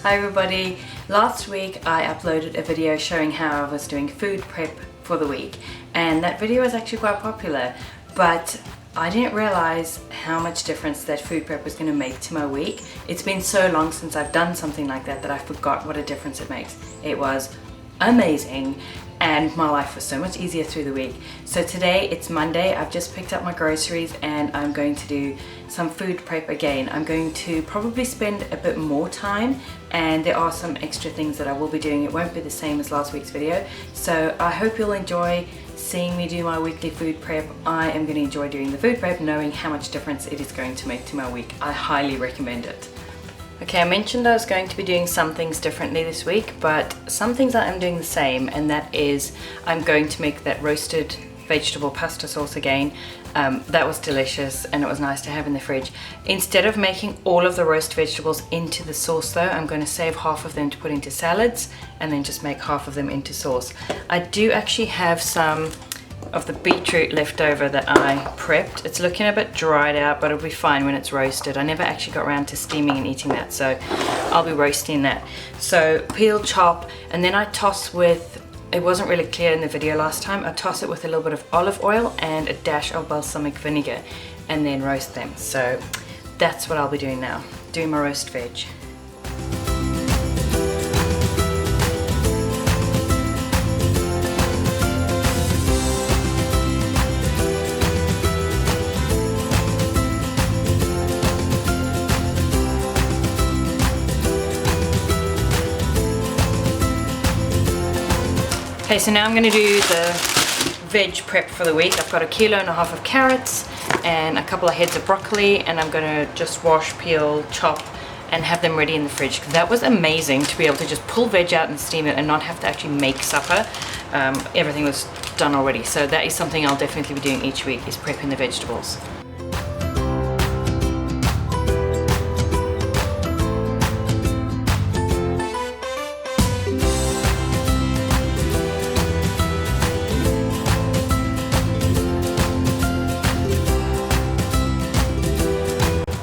Hi everybody. Last week I uploaded a video showing how I was doing food prep for the week, and that video was actually quite popular, but I didn't realize how much difference that food prep was going to make to my week. It's been so long since I've done something like that that I forgot what a difference it makes. It was amazing and my life was so much easier through the week. So today it's Monday, I've just picked up my groceries and I'm going to do some food prep again. I'm going to probably spend a bit more time, and there are some extra things that I will be doing. It won't be the same as last week's video, so I hope you'll enjoy seeing me do my weekly food prep. I am going to enjoy doing the food prep, knowing how much difference it is going to make to my week. I highly recommend it. Okay, I mentioned I was going to be doing some things differently this week, but some things I am doing the same, and that is I'm going to make that roasted vegetable pasta sauce again. That was delicious and it was nice to have in the fridge. Instead of making all of the roast vegetables into the sauce though, I'm going to save half of them to put into salads and then just make half of them into sauce. I do actually have some of the beetroot left over that I prepped. It's looking a bit dried out, but it'll be fine when it's roasted. I never actually got around to steaming and eating that, so I'll be roasting that. So peel, chop, and then I toss with, it wasn't really clear in the video last time, I toss it with a little bit of olive oil and a dash of balsamic vinegar and then roast them. So that's what I'll be doing now, doing my roast veg. Okay, so now I'm going to do the veg prep for the week. I've got 1.5 kilos of carrots and a couple of heads of broccoli, and I'm going to just wash, peel, chop and have them ready in the fridge. That was amazing to be able to just pull veg out and steam it and not have to actually make supper. Everything was done already, so that is something I'll definitely be doing each week, is prepping the vegetables.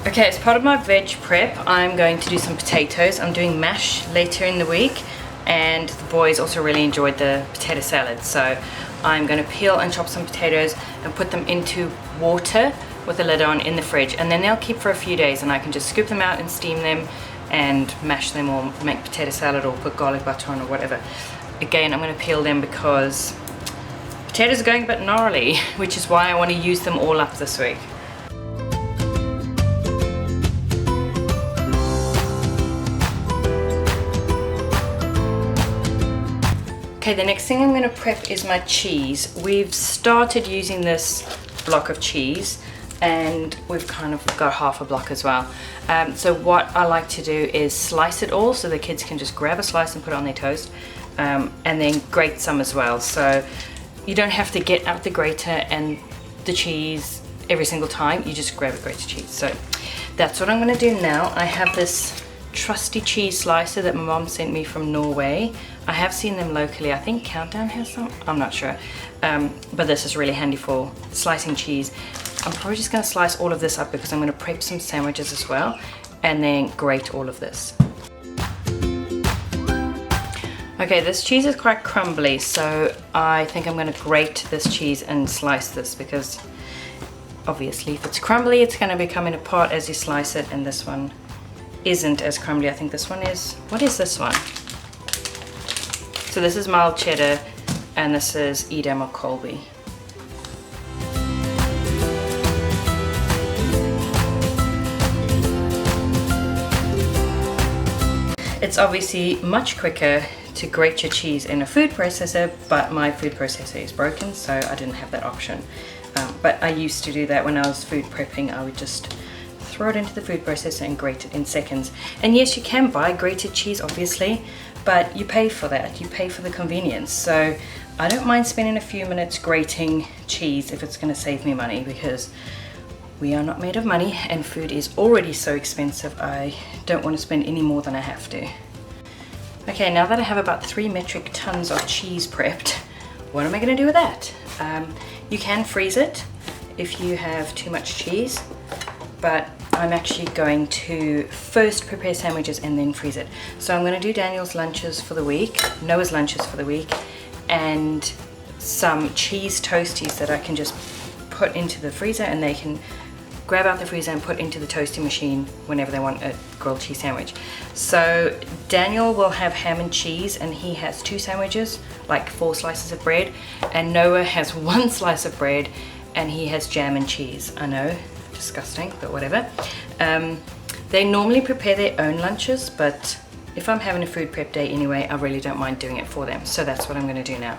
Okay, as part of my veg prep, I'm going to do some potatoes. I'm doing mash later in the week, and the boys also really enjoyed the potato salad. So I'm going to peel and chop some potatoes and put them into water with a lid on in the fridge, and then they'll keep for a few days and I can just scoop them out and steam them and mash them or make potato salad or put garlic butter on or whatever. Again, I'm going to peel them because potatoes are going a bit gnarly, which is why I want to use them all up this week. Okay, the next thing I'm going to prep is my cheese. We've started using this block of cheese and we've kind of got half a block as well. So what I like to do is slice it all so the kids can just grab a slice and put it on their toast, and then grate some as well. So you don't have to get out the grater and the cheese every single time, you just grab a grated cheese. So that's what I'm going to do now. I have this trusty cheese slicer that my mom sent me from Norway. I have seen them locally. I think Countdown has some, I'm not sure, but this is really handy for slicing cheese. I'm probably just going to slice all of this up because I'm going to prep some sandwiches as well, and then grate all of this. Okay, this cheese is quite crumbly, so I think I'm going to grate this cheese and slice this, because obviously if it's crumbly it's going to be coming apart as you slice it, and this one isn't as crumbly. I think this one is, what is this one? So this is mild cheddar and this is Edam or Colby. It's obviously much quicker to grate your cheese in a food processor, but my food processor is broken, so I didn't have that option. But I used to do that when I was food prepping. I would just throw it into the food processor and grate it in seconds. And yes, you can buy grated cheese obviously, but you pay for that, you pay for the convenience. So I don't mind spending a few minutes grating cheese if it's going to save me money, because we are not made of money and food is already so expensive. I don't want to spend any more than I have to. Okay, now that I have about 3 metric tons of cheese prepped, what am I going to do with that? You can freeze it if you have too much cheese, but I'm actually going to first prepare sandwiches and then freeze it. So I'm going to do Daniel's lunches for the week, Noah's lunches for the week, and some cheese toasties that I can just put into the freezer, and they can grab out the freezer and put into the toasting machine whenever they want a grilled cheese sandwich. So Daniel will have ham and cheese, and he has 2 sandwiches, like 4 slices of bread, and Noah has 1 slice of bread and he has jam and cheese. I know, disgusting, but whatever. They normally prepare their own lunches, but if I'm having a food prep day anyway, I really don't mind doing it for them. So that's what I'm going to do now.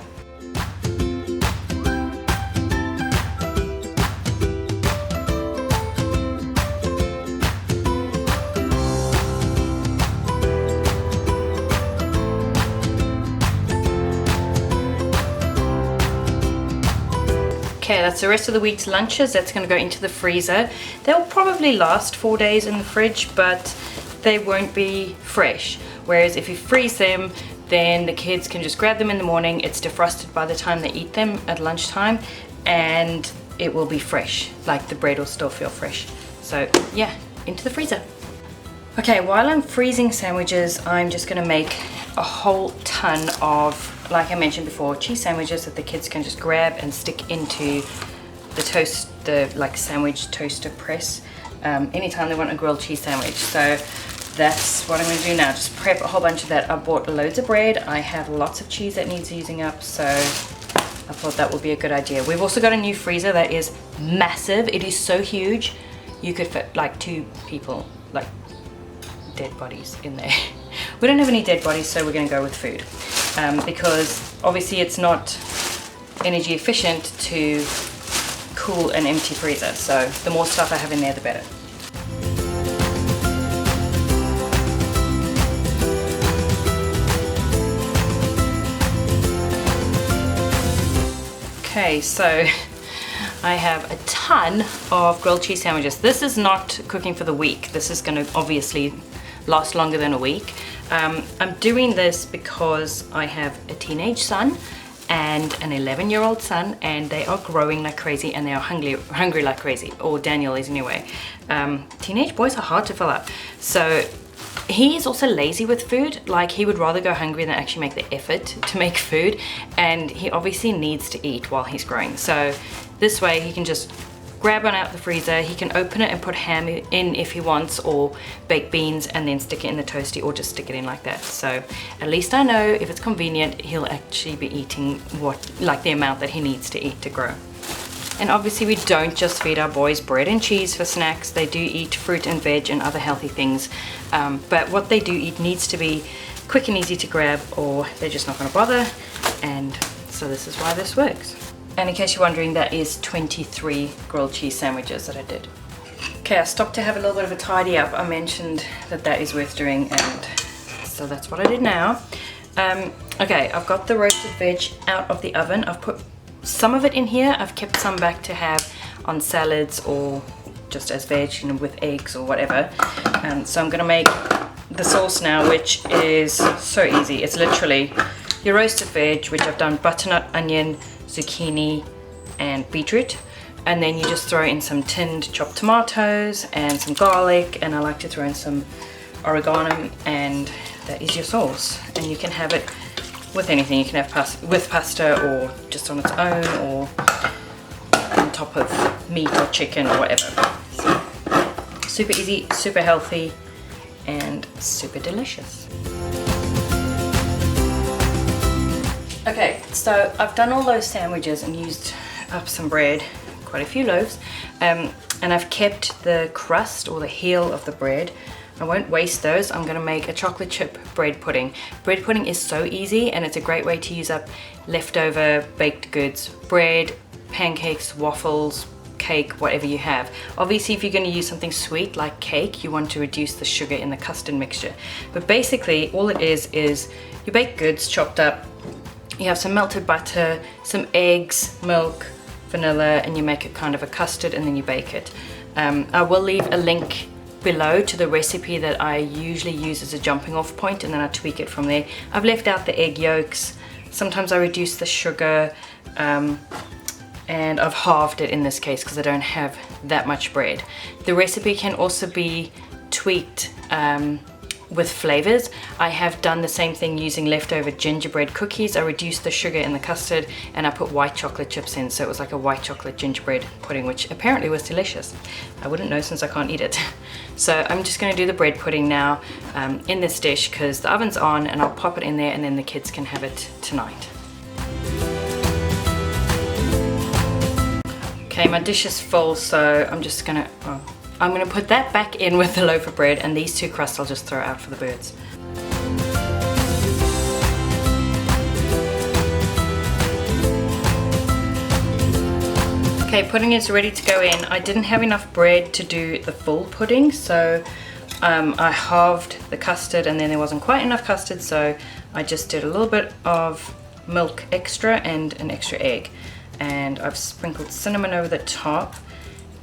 Okay, that's the rest of the week's lunches. That's going to go into the freezer. They'll probably last 4 days in the fridge, but they won't be fresh. Whereas if you freeze them, then the kids can just grab them in the morning. It's defrosted by the time they eat them at lunchtime, and it will be fresh. Like, the bread will still feel fresh. So yeah, into the freezer. Okay, while I'm freezing sandwiches, I'm just going to make a whole ton of, like I mentioned before, cheese sandwiches that the kids can just grab and stick into the like sandwich toaster press anytime they want a grilled cheese sandwich. So that's what I'm going to do now, just prep a whole bunch of that. I bought loads of bread, I have lots of cheese that needs using up, so I thought that would be a good idea. We've also got a new freezer that is massive. It is so huge, you could fit like 2 people, like dead bodies in there. We don't have any dead bodies, so we're going to go with food, because obviously it's not energy efficient to cool an empty freezer, so the more stuff I have in there, the better. Okay, so I have a ton of grilled cheese sandwiches. This is not cooking for the week. This is going to obviously last longer than a week. I'm doing this because I have a teenage son and an 11-year-old son, and they are growing like crazy, and they are hungry like crazy, or Daniel is anyway. Teenage boys are hard to fill up. So he is also lazy with food. Like, he would rather go hungry than actually make the effort to make food, and he obviously needs to eat while he's growing. So this way he can just grab one out of the freezer, he can open it and put ham in if he wants, or baked beans, and then stick it in the toasty, or just stick it in like that. So at least I know if it's convenient, he'll actually be eating the amount that he needs to eat to grow. And obviously we don't just feed our boys bread and cheese for snacks. They do eat fruit and veg and other healthy things, but what they do eat needs to be quick and easy to grab, or they're just not going to bother. And so this is why this works. And in case you're wondering, that is 23 grilled cheese sandwiches that I did. Okay, I stopped to have a little bit of a tidy up. I mentioned that that is worth doing, and so that's what I did now. Okay, I've got the roasted veg out of the oven. I've put some of it in here. I've kept some back to have on salads or just as veg, you know, with eggs or whatever. So I'm gonna make the sauce now, which is so easy. It's literally your roasted veg, which I've done butternut, onion, zucchini and beetroot, and then you just throw in some tinned chopped tomatoes and some garlic, and I like to throw in some oregano, and that is your sauce. And you can have it with anything. You can have with pasta, or just on its own, or on top of meat or chicken or whatever. So, super easy, super healthy, and super delicious. Okay, so I've done all those sandwiches and used up some bread, quite a few loaves, and I've kept the crust or the heel of the bread. I won't waste those. I'm gonna make a chocolate chip bread pudding. Bread pudding is so easy, and it's a great way to use up leftover baked goods, bread, pancakes, waffles, cake, whatever you have. Obviously, if you're gonna use something sweet like cake, you want to reduce the sugar in the custard mixture. But basically, all it is your baked goods chopped up. You have some melted butter, some eggs, milk, vanilla, and you make it kind of a custard, and then you bake it. I will leave a link below to the recipe that I usually use as a jumping off point, and then I tweak it from there. I've left out the egg yolks. Sometimes I reduce the sugar. and I've halved it in this case because I don't have that much bread. The recipe can also be tweaked with flavors. I have done the same thing using leftover gingerbread cookies. I reduced the sugar in the custard and I put white chocolate chips in, so it was like a white chocolate gingerbread pudding, which apparently was delicious. I wouldn't know since I can't eat it. So I'm just going to do the bread pudding now in this dish because the oven's on, and I'll pop it in there and then the kids can have it tonight. Okay, my dish is full, so I'm just gonna put that back in with the loaf of bread, and these two crusts I'll just throw out for the birds. Okay, pudding is ready to go in. I didn't have enough bread to do the full pudding, so I halved the custard, and then there wasn't quite enough custard, so I just did a little bit of milk extra and an extra egg. And I've sprinkled cinnamon over the top,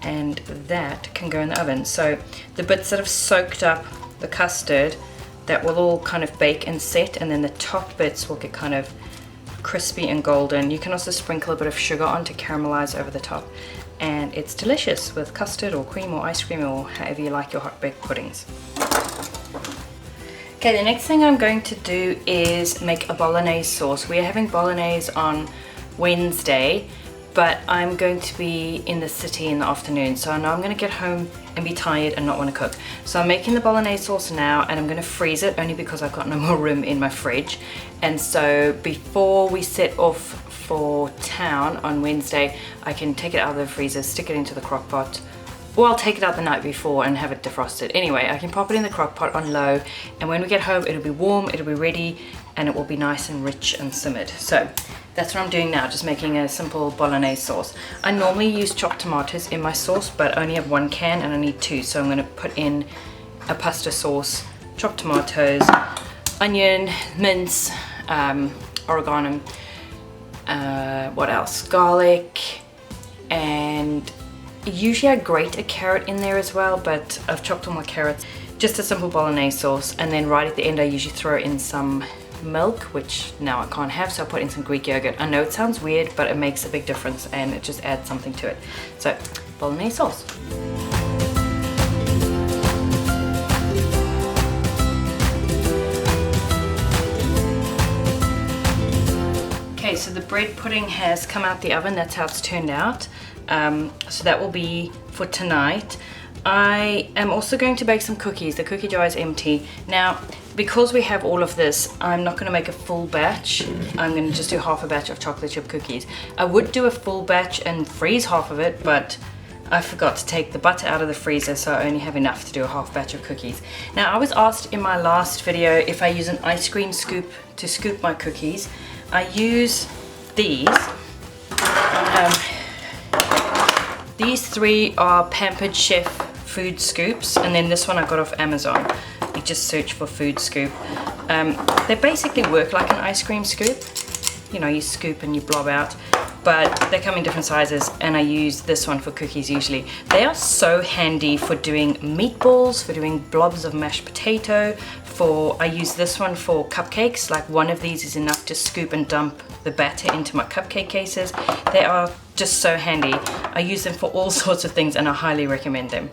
and that can go in the oven. So the bits that have soaked up the custard, that will all kind of bake and set, and then the top bits will get kind of crispy and golden. You can also sprinkle a bit of sugar on to caramelize over the top, and it's delicious with custard or cream or ice cream or however you like your hot baked puddings. Okay, the next thing I'm going to do is make a Bolognese sauce. We are having Bolognese on Wednesday, but I'm going to be in the city in the afternoon, so I know I'm going to get home and be tired and not want to cook. So I'm making the Bolognese sauce now, and I'm going to freeze it only because I've got no more room in my fridge. And so before we set off for town on Wednesday, I can take it out of the freezer, stick it into the crock pot, or I'll take it out the night before and have it defrosted. Anyway, I can pop it in the crock pot on low, and when we get home it'll be warm, it'll be ready, and it will be nice and rich and simmered. So that's what I'm doing now, just making a simple Bolognese sauce. I normally use chopped tomatoes in my sauce, but I only have 1 can and I need 2, so I'm going to put in a pasta sauce, chopped tomatoes, onion, mince, oregano, what else? Garlic, and usually I grate a carrot in there as well, but I've chopped all my carrots. Just a simple Bolognese sauce, and then right at the end I usually throw in some milk, which now I can't have, so I put in some Greek yogurt. I know it sounds weird, but it makes a big difference and it just adds something to it. So, Bolognese sauce. Okay, so the bread pudding has come out the oven. That's how it's turned out. So that will be for tonight. I am also going to bake some cookies. The cookie jar is empty. Now, because we have all of this, I'm not going to make a full batch. I'm going to just do half a batch of chocolate chip cookies. I would do a full batch and freeze half of it, but I forgot to take the butter out of the freezer, so I only have enough to do a half batch of cookies. Now, I was asked in my last video if I use an ice cream scoop to scoop my cookies. I use these. These 3 are Pampered Chef food scoops, and then this one I got off Amazon. You just search for food scoop. They basically work like an ice cream scoop. You know, you scoop and you blob out, but they come in different sizes, and I use this one for cookies usually. They are so handy for doing meatballs, for doing blobs of mashed potato, I use this one for cupcakes. Like, one of these is enough to scoop and dump the batter into my cupcake cases. They are just so handy. I use them for all sorts of things, and I highly recommend them.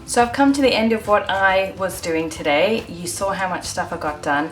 So I've come to the end of what I was doing today. You saw how much stuff I got done.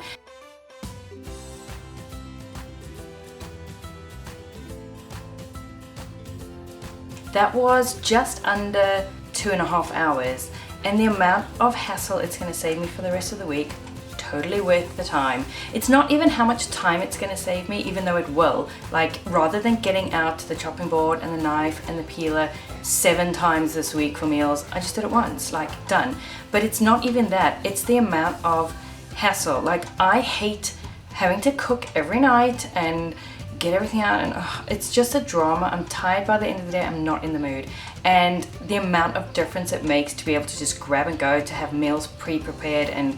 That was just under 2.5 hours, and the amount of hassle it's going to save me for the rest of the week, totally worth the time. It's not even how much time it's going to save me, even though it will. Like, rather than getting out the chopping board and the knife and the peeler 7 times this week for meals, I just did it once, like, done. But it's not even that, it's the amount of hassle. Like, I hate having to cook every night and get everything out, and it's just a drama. I'm tired by the end of the day. I'm not in the mood, and the amount of difference it makes to be able to just grab and go, to have meals pre-prepared and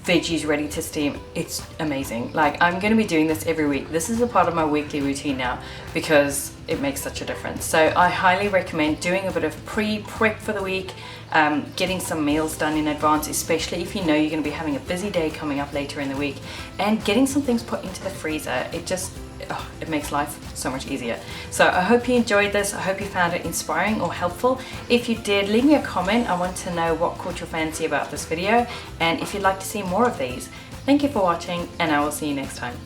veggies ready to steam. It's amazing. Like, I'm going to be doing this every week. This is a part of my weekly routine now because it makes such a difference. So I highly recommend doing a bit of pre-prep for the week, getting some meals done in advance, especially if you know you're going to be having a busy day coming up later in the week, and getting some things put into the freezer. It makes life so much easier. So I hope you enjoyed this. I hope you found it inspiring or helpful. If you did, leave me a comment. I want to know what caught your fancy about this video, and if you'd like to see more of these. Thank you for watching, and I will see you next time.